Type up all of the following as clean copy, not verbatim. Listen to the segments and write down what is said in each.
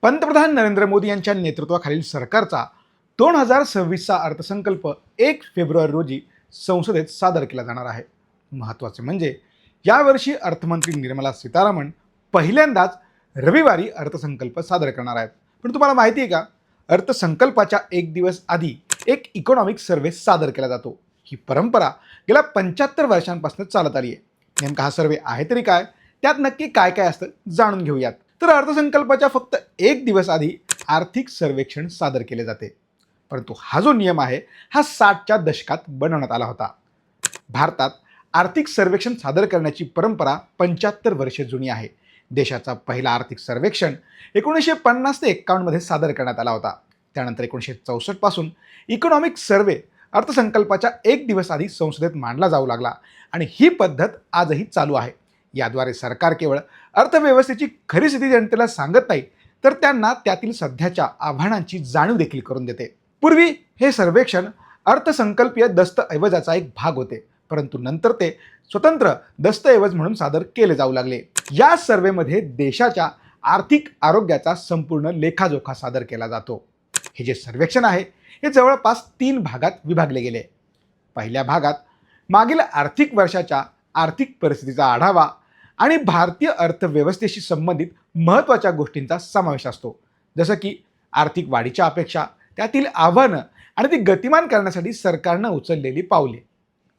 पंतप्रधान नरेंद्र मोदी यांच्या नेतृत्वाखालील सरकारचा 2026चा अर्थसंकल्प 1 फेब्रुवारी रोजी संसदेत सादर केला जाणार आहे. महत्त्वाचे म्हणजे यावर्षी अर्थमंत्री निर्मला सीतारामन पहिल्यांदाच रविवारी अर्थसंकल्प सादर करणार आहेत. पण तुम्हाला माहिती आहे का, अर्थसंकल्पाच्या एक दिवस आधी एक इकॉनॉमिक सर्व्हे सादर केला जातो. ही परंपरा गेल्या 75 वर्षांपासून चालत आली आहे. नेमका हा सर्व्हे आहे तरी काय, त्यात नक्की काय काय असतं जाणून घेऊयात. तर अर्थसंकल्पाच्या फक्त एक दिवस आधी आर्थिक सर्वेक्षण सादर केले जाते. परंतु हा जो नियम आहे हा 60च्या दशकात बनवण्यात आला होता. भारतात आर्थिक सर्वेक्षण सादर करण्याची परंपरा 75 वर्षे जुनी आहे. देशाचा पहिला आर्थिक सर्वेक्षण 1950 ते 51 मध्ये सादर करण्यात आला होता. त्यानंतर 1964 पासून इकॉनॉमिक सर्व्हे अर्थसंकल्पाच्या एक दिवस आधी संसदेत मांडला जाऊ लागला आणि ही पद्धत आजही चालू आहे. याद्वारे सरकार केवळ अर्थव्यवस्थेची खरी स्थिती जनतेला सांगत नाही, तर त्यांना त्यातील सध्याच्या आव्हानांची जाणीव देखील करून देते. पूर्वी हे सर्वेक्षण अर्थसंकल्पीय दस्तऐवजाचा एक भाग होते, परंतु नंतर ते स्वतंत्र दस्तऐवज म्हणून सादर केले जाऊ लागले. या सर्व्हेमध्ये देशाच्या आर्थिक आरोग्याचा संपूर्ण लेखाजोखा सादर केला जातो. हे जे सर्वेक्षण आहे हे जवळपास 3 भागात विभागले गेले. पहिल्या भागात मागील आर्थिक वर्षाच्या आर्थिक परिस्थितीचा आढावा आणि भारतीय अर्थव्यवस्थेशी संबंधित महत्त्वाच्या गोष्टींचा समावेश असतो, जसं की आर्थिक वाढीच्या अपेक्षा, त्यातील आव्हानं आणि ती गतिमान करण्यासाठी सरकारनं उचललेली पावले.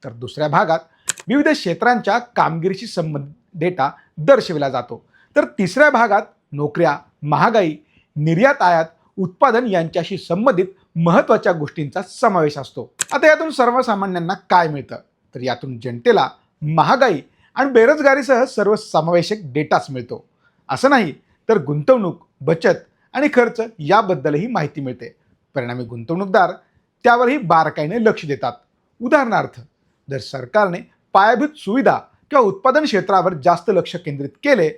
तर दुसऱ्या भागात विविध क्षेत्रांच्या कामगिरीशी संबंधित डेटा दर्शविला जातो. तर तिसऱ्या भागात नोकऱ्या, महागाई, निर्यात आयात, उत्पादन यांच्याशी संबंधित महत्त्वाच्या गोष्टींचा समावेश असतो. आता यातून सर्वसामान्यांना काय मिळतं, तर यातून जनतेला महागाई आणि बेरोजगारीसह सर्वसमावेशक डेटाच मिळतो. असं नाही तर गुंतवणूक, बचत आणि खर्च याबद्दलही माहिती मिळते. परिणामी गुंतवणूकदार त्यावरही बारकाईने लक्ष देतात. उदाहरणार्थ, जर सरकारने पायाभूत सुविधा किंवा उत्पादन क्षेत्रावर जास्त लक्ष केंद्रित केले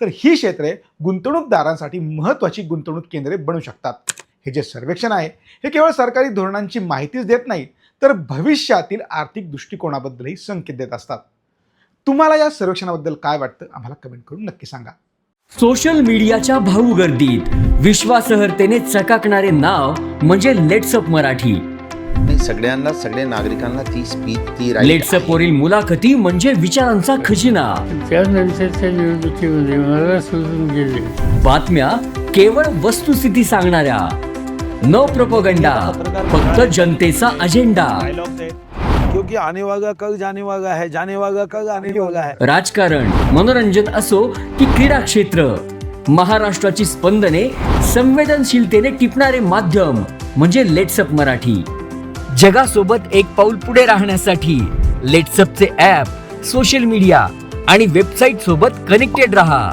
तर ही क्षेत्रे गुंतवणूकदारांसाठी महत्त्वाची गुंतवणूक केंद्रे बनू शकतात. हे जे सर्वेक्षण आहे हे केवळ सरकारी धोरणांची माहितीच देत नाही, तर भविष्यातील आर्थिक दृष्टिकोनाबद्दलही संकेत देत असतात. तुम्हाला या सर्वेक्षणाबद्दल काय वाटतं आम्हाला कमेंट करून नक्की सांगा. सोशल मीडियाच्या भाऊ गर्दीत विश्वासार्हतेने चकाकणारे नाव म्हणजे लेट्सअप मराठी. सगळ्यांना, सगळ्या नागरिकांना ती स्पीच, ती लेट्सअप वरील मुलाखती म्हणजे विचारांचा खजिना. त्यानंतरच्या निवडणुकीमध्ये मला सोडून गेले. बातम्या केवळ वस्तुस्थिती सांगणाऱ्या, न प्रोपगंडा, फक्त जनतेचा अजेंडा. क्योंकि आने वाला कल जाने वाला है, जाने वाला कल आने वाला है. राजकारण, मनोरंजन असो की क्रीडा क्षेत्र, महाराष्ट्राची स्पंदने संवेदनशीलतेने टिपणारे माध्यम म्हणजे लेट्सअप मराठी. जगासोबत एक पाऊल पुढे राहण्यासाठी लेट्सअपचे ॲप, सोशल मीडिया आणि वेबसाईट सोबत कनेक्टेड रहा.